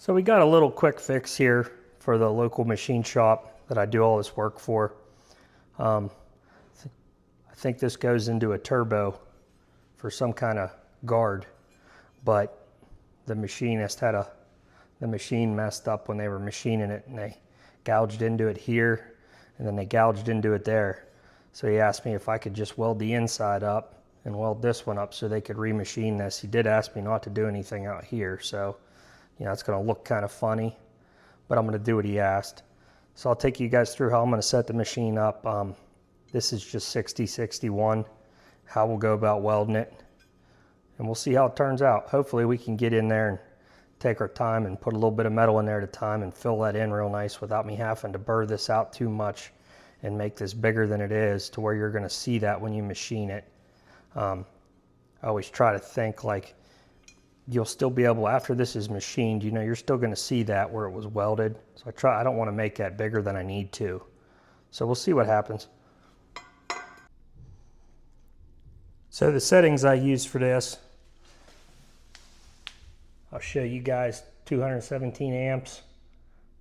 So we got a little quick fix here for the local machine shop that I do all this work for. I think this goes into a turbo for some kind of guard, but the machinist had the machine messed up when they were machining it, and they gouged into it here and then they gouged into it there. So he asked me if I could just weld the inside up and weld this one up so they could remachine this. He did ask me not to do anything out here, so you know, it's going to look kind of funny, but I'm going to do what he asked. So I'll take you guys through how I'm going to set the machine up. This is just 60-61, how we'll go about welding it, and we'll see how it turns out. Hopefully we can get in there and take our time and put a little bit of metal in there at a time and fill that in real nice without me having to burr this out too much and make this bigger than it is to where you're going to see that when you machine it. I always try to think like, you'll still be able, after this is machined, you know, you're still going to see that where it was welded. So I don't want to make that bigger than I need to. So we'll see what happens. So the settings I use for this, I'll show you guys. 217 amps,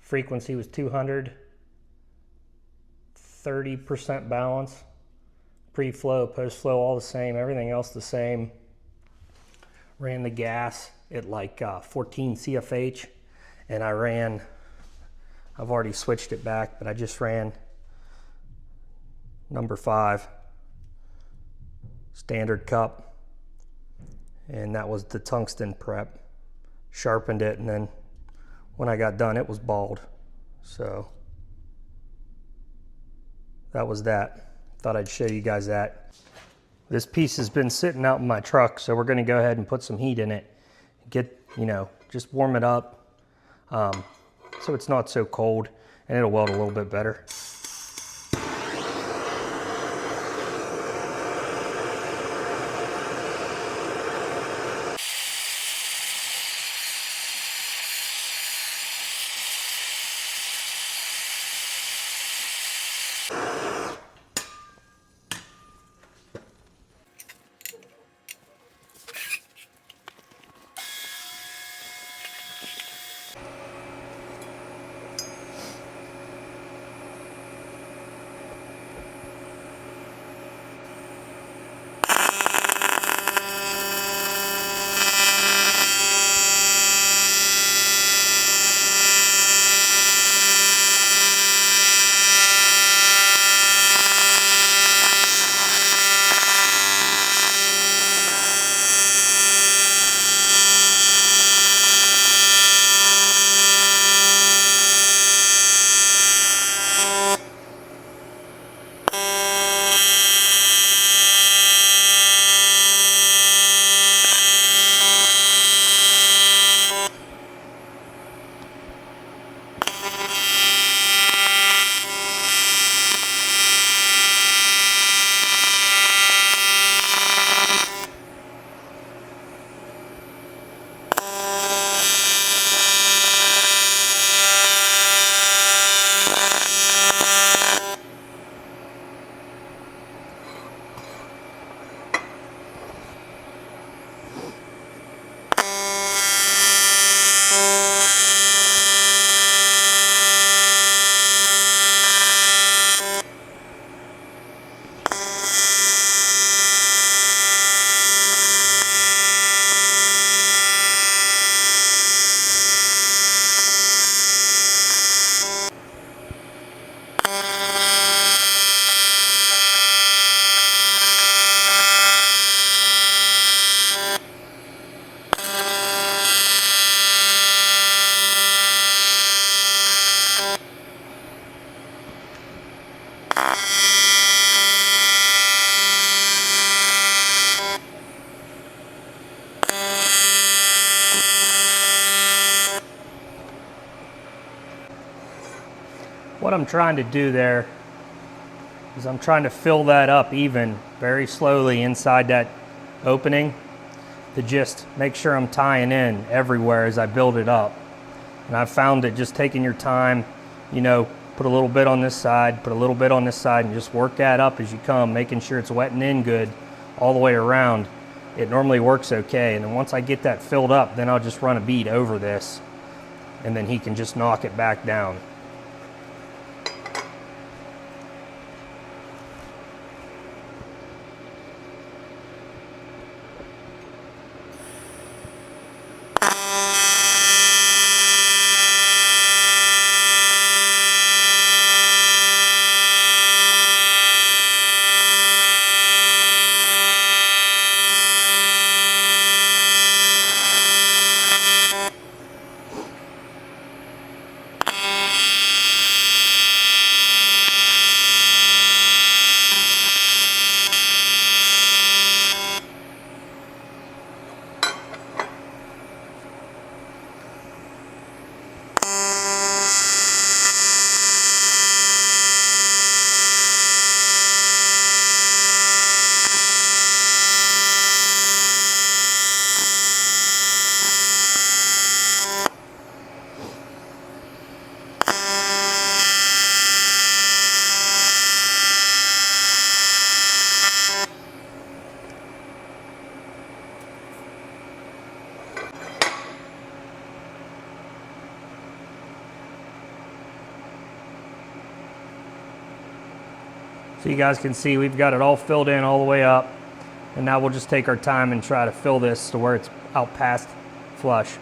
frequency was 200, 30% balance, pre-flow, post-flow, all the same, everything else the same. Ran the gas at like 14 CFH, and I've already switched it back, but I just ran number 5 standard cup, and that was the tungsten prep. Sharpened it, and then when I got done it was bald. So that was that. Thought I'd show you guys that. This piece has been sitting out in my truck, so we're going to go ahead and put some heat in it. Get, you know, just warm it up so it's not so cold, and it'll weld a little bit better. What I'm trying to do there is I'm trying to fill that up even very slowly inside that opening to just make sure I'm tying in everywhere as I build it up. And I've found that just taking your time, you know, put a little bit on this side, put a little bit on this side, and just work that up as you come, making sure it's wetting in good all the way around. It normally works okay. And then once I get that filled up, then I'll just run a bead over this. and then he can just knock it back down. So you guys can see we've got it all filled in all the way up, and now we'll just take our time and try to fill this to where it's out past flush.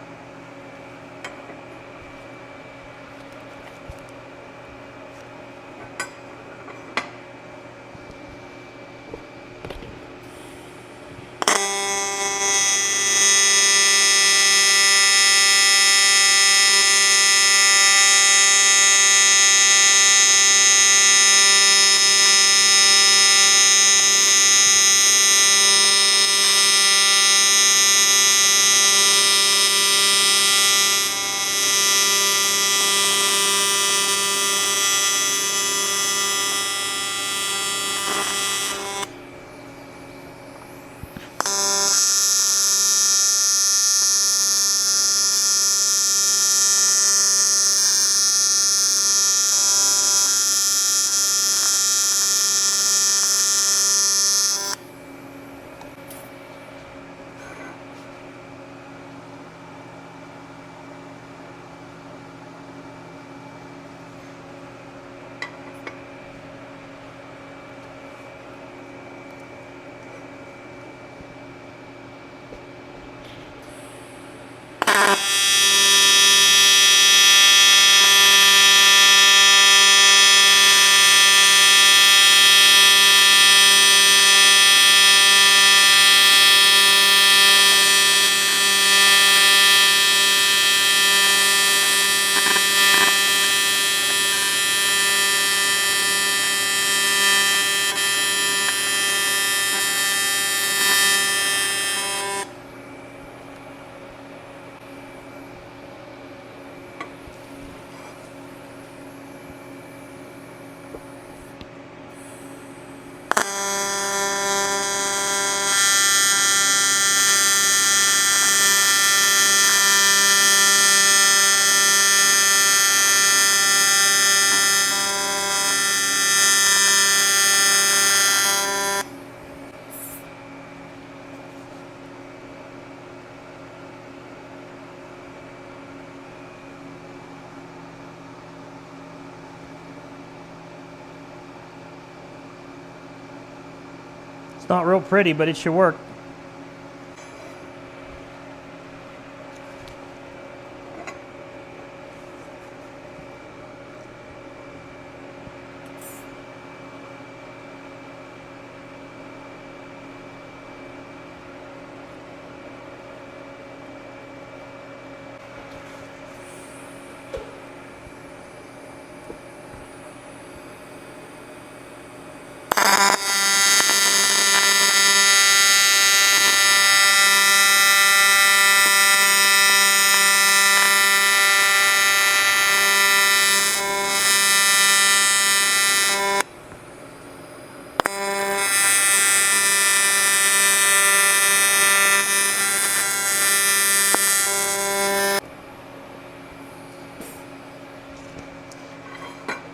It's not real pretty, but it should work.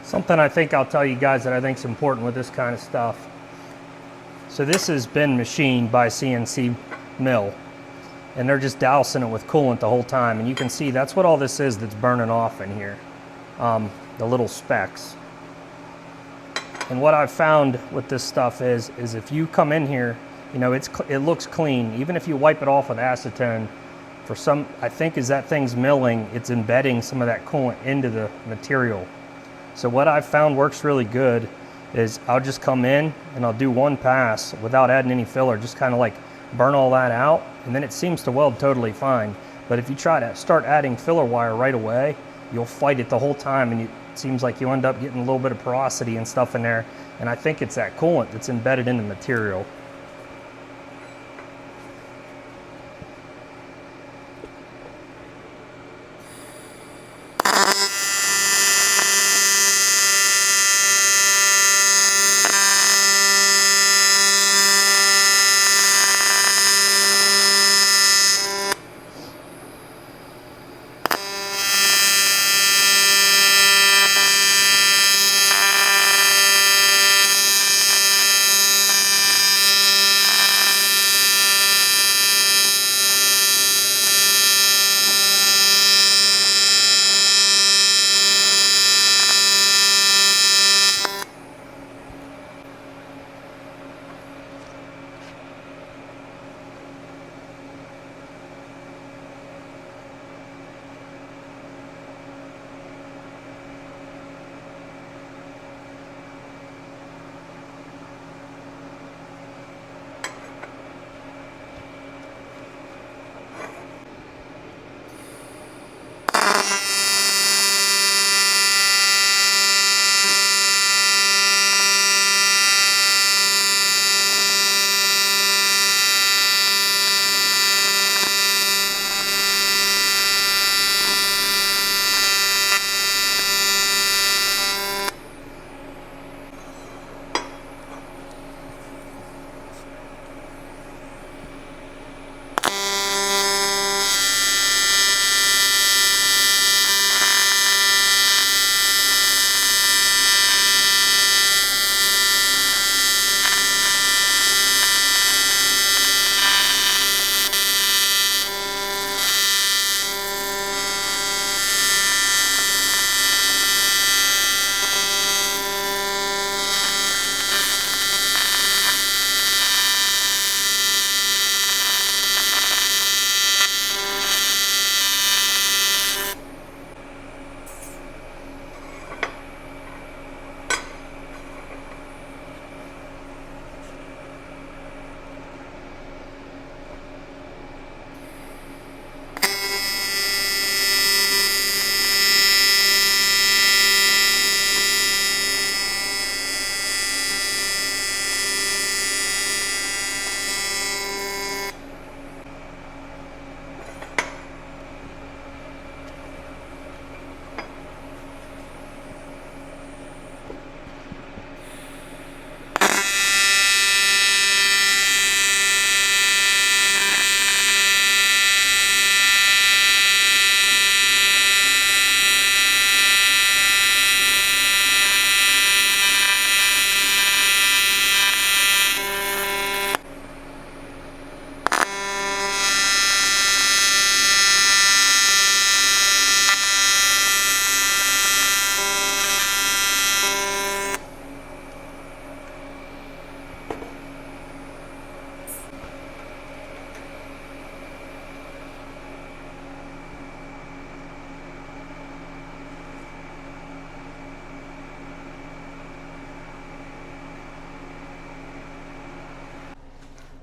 Something I think I'll tell you guys that I think is important with this kind of stuff. So this has been machined by CNC mill, and they're just dousing it with coolant the whole time. And you can see that's what all this is that's burning off in here, the little specks. And what I've found with this stuff is if you come in here, you know, it looks clean. Even if you wipe it off with acetone, for some, I think as that thing's milling, it's embedding some of that coolant into the material. So what I've found works really good is I'll just come in and I'll do one pass without adding any filler, just kind of like burn all that out, and then it seems to weld totally fine. But if you try to start adding filler wire right away, you'll fight it the whole time, and it seems like you end up getting a little bit of porosity and stuff in there. And I think it's that coolant that's embedded in the material.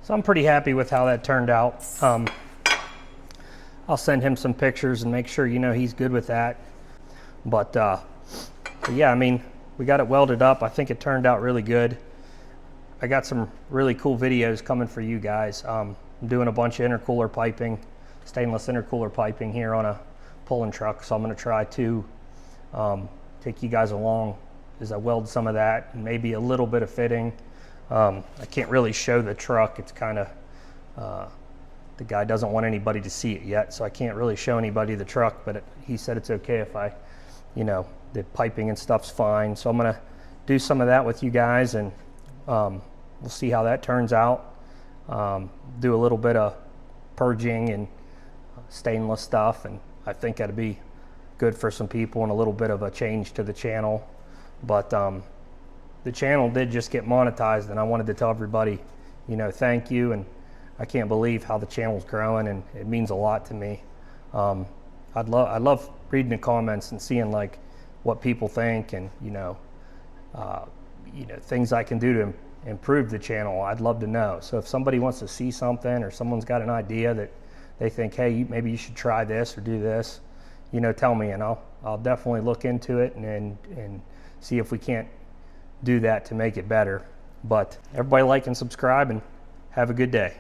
So I'm pretty happy with how that turned out. I'll send him some pictures and make sure, you know, he's good with that. But yeah, I mean, we got it welded up. I think it turned out really good. I got some really cool videos coming for you guys. I'm doing a bunch of intercooler piping, stainless intercooler piping here on a pulling truck. So I'm gonna try to take you guys along as I weld some of that and maybe a little bit of fitting. I can't really show the truck. It's kind of, the guy doesn't want anybody to see it yet, so I can't really show anybody the truck, but he said it's okay if I, you know, the piping and stuff's fine. So I'm gonna do some of that with you guys, and we'll see how that turns out. Do a little bit of purging and stainless stuff, and I think that'd be good for some people and a little bit of a change to the channel. But the channel did just get monetized, and I wanted to tell everybody, you know, thank you, and I can't believe how the channel's growing, and it means a lot to me. I love reading the comments and seeing like what people think, and you know, things I can do to improve the channel. I'd love to know. So if somebody wants to see something, or someone's got an idea that they think, hey, maybe you should try this or do this, you know, tell me, and I'll definitely look into it and see if we can't do that to make it better. But everybody like and subscribe, and have a good day.